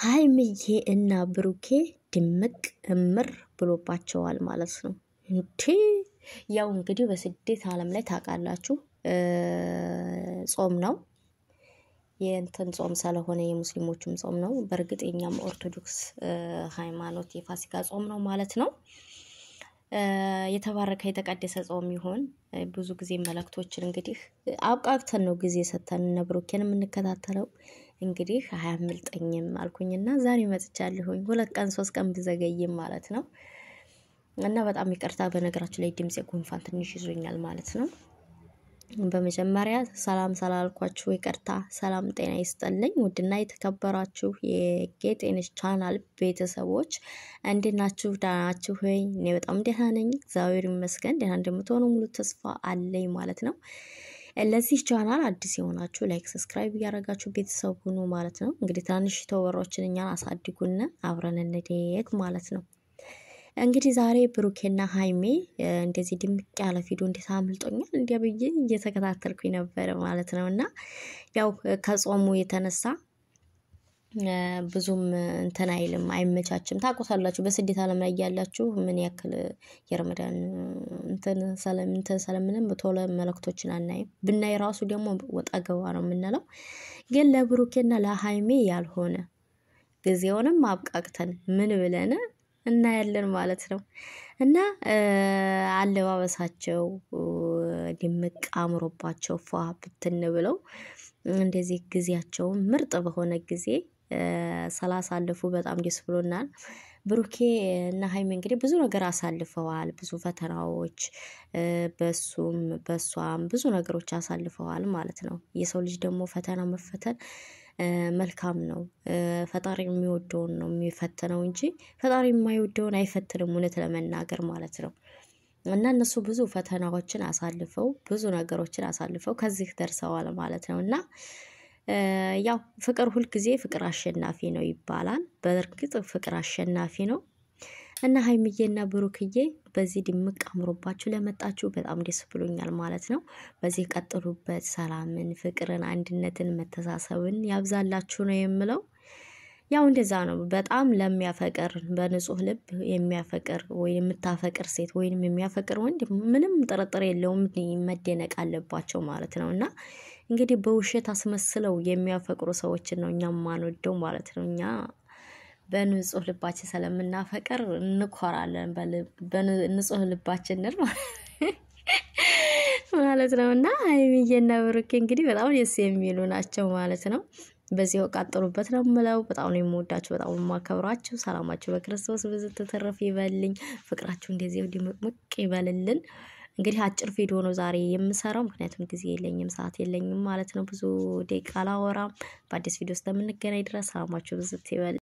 ሃይሚዬ እና ብሩኬ ድምቅ እምር ብሎባቸዋል ማለት ነው። ያው እንግዲህ በስደት ዓለም ላይ ታውቃላችሁ ጾም ነው የእንትን ጾም ስለሆነ የሙስሊሞችም ጾም ነው። በርግጥ የኛም ኦርቶዶክስ ሃይማኖት የፋሲካ ጾም ነው ማለት ነው። የተባረከ የተቀደሰ ጾም ይሁን። ብዙ ጊዜ መልእክቶችን እንግዲህ አብቃቅተን ነው ጊዜ ሰተን ነብሩኬን የምንከታተለው። እንግዲህ አያምልጠኝም አልኩኝና ዛሬ መጥቻለሁኝ 2 ቀን 3 ቀን ብዘገይም ማለት ነው። እና በጣም ይቅርታ በነገራችን ላይ ድምጼ ጉንፋን ትንሽ ይዞኛል ማለት ነው። በመጀመሪያ ሰላም ሰላልኳችሁ ይቅርታ ሰላም ጤና ይስጥልኝ። ውድና የተከበራችሁ የጌጤንሽ ቻናል ቤተሰቦች እንዴት ናችሁ? ደህና ናችሁ ወይ? እኔ በጣም ደህና ነኝ እግዚአብሔር ይመስገን። ደህና እንደምትሆኑ ሙሉ ተስፋ አለኝ ማለት ነው። ለዚህ ቻናል አዲስ የሆናችሁ ላይክ ሰብስክራይብ ያደረጋችሁ ቤተሰብ ሁኑ ማለት ነው። እንግዲህ ትናንሽ ተወሮችን እኛን አሳድጉና አብረን እንደግ ማለት ነው። እንግዲህ ዛሬ ብሩኬና ሃይሜ እንደዚህ ድምቅ ያለ ቪዲዮ እንዴት አምልጦኛል እንዲያብዬ እየተከታተልኩኝ ነበር ማለት ነውና ያው ከጾሙ የተነሳ ብዙም እንትን አይልም አይመቻችም። ታቆታላችሁ በስደት ዓለም ላይ ያላችሁ ምን ያክል የረመዳን እንትን ሰለምንም በቶሎ መልእክቶችን አናይም። ብናይ ራሱ ደግሞ ወጣ ገባ ነው የምንለው። ግን ለብሩኬና ለሃይሜ ያልሆነ ጊዜውንም አብቃቅተን ምን ብለን እናያለን ማለት ነው። እና አለባበሳቸው ድምቅ አምሮባቸው ፏ ብትን ብለው እንደዚህ ጊዜያቸው ምርጥ በሆነ ጊዜ ስላሳለፉ በጣም ደስ ብሎናል። ብሩኬ እና ሃይሜ እንግዲህ ብዙ ነገር አሳልፈዋል። ብዙ ፈተናዎች በሱም በሷም ብዙ ነገሮች አሳልፈዋል ማለት ነው። የሰው ልጅ ደግሞ ፈተና መፈተን መልካም ነው። ፈጣሪ የሚወደውን ነው የሚፈተነው እንጂ ፈጣሪ የማይወደውን አይፈትንም እውነት ለመናገር ማለት ነው። እና እነሱ ብዙ ፈተናዎችን አሳልፈው ብዙ ነገሮችን አሳልፈው ከዚህ ደርሰዋል ማለት ነውና ያው ፍቅር ሁሉ ጊዜ ፍቅር አሸናፊ ነው ይባላል። በእርግጥ ፍቅር አሸናፊ ነው። እና ሃይሚዬና ብሩክዬ በዚህ ድምቅ አምሮባችሁ ለመጣችሁ በጣም ደስ ብሎኛል ማለት ነው። በዚህ ቀጥሉበት። ሰላምን ፍቅርን አንድነትን መተሳሰብን ያብዛላችሁ ነው የምለው። ያው እንደዛ ነው በጣም ለሚያፈቅር በንጹህ ልብ የሚያፈቅር ወይ የምታፈቅር ሴት ወይንም የሚያፈቅር ወንድ ምንም ጥርጥር የለውም መደነቅ አለባቸው ማለት ነውና እንግዲህ በውሸት አስመስለው የሚያፈቅሩ ሰዎችን ነው እኛ ማንወደው ማለት ነው። እኛ በንጹህ ልባችን ስለምናፈቅር እንኮራለን በንጹህ ልባችን ማለት ነውና ሃይሚዬና ብሩኬ እንግዲህ በጣም ደስ የሚሉ ናቸው ማለት ነው። በዚያው ቀጥሉበት ነው የምለው። በጣም ነው የምወዳችሁ በጣም የማከብራችሁ። ሰላማችሁ በክርስቶስ ብዙ ተተረፈ ይበልኝ። ፍቅራችሁ እንደዚህ ድምቅምቅ ይበልልን። እንግዲህ አጭር ቪዲዮ ነው ዛሬ የምሰራው ምክንያቱም ጊዜ የለኝም ሰዓት የለኝም ማለት ነው። ብዙ ደቂቃ አላወራም። በአዲስ ቪዲዮ እስከምንገናኝ ድረስ ሰላማችሁ ብዙ ይበል።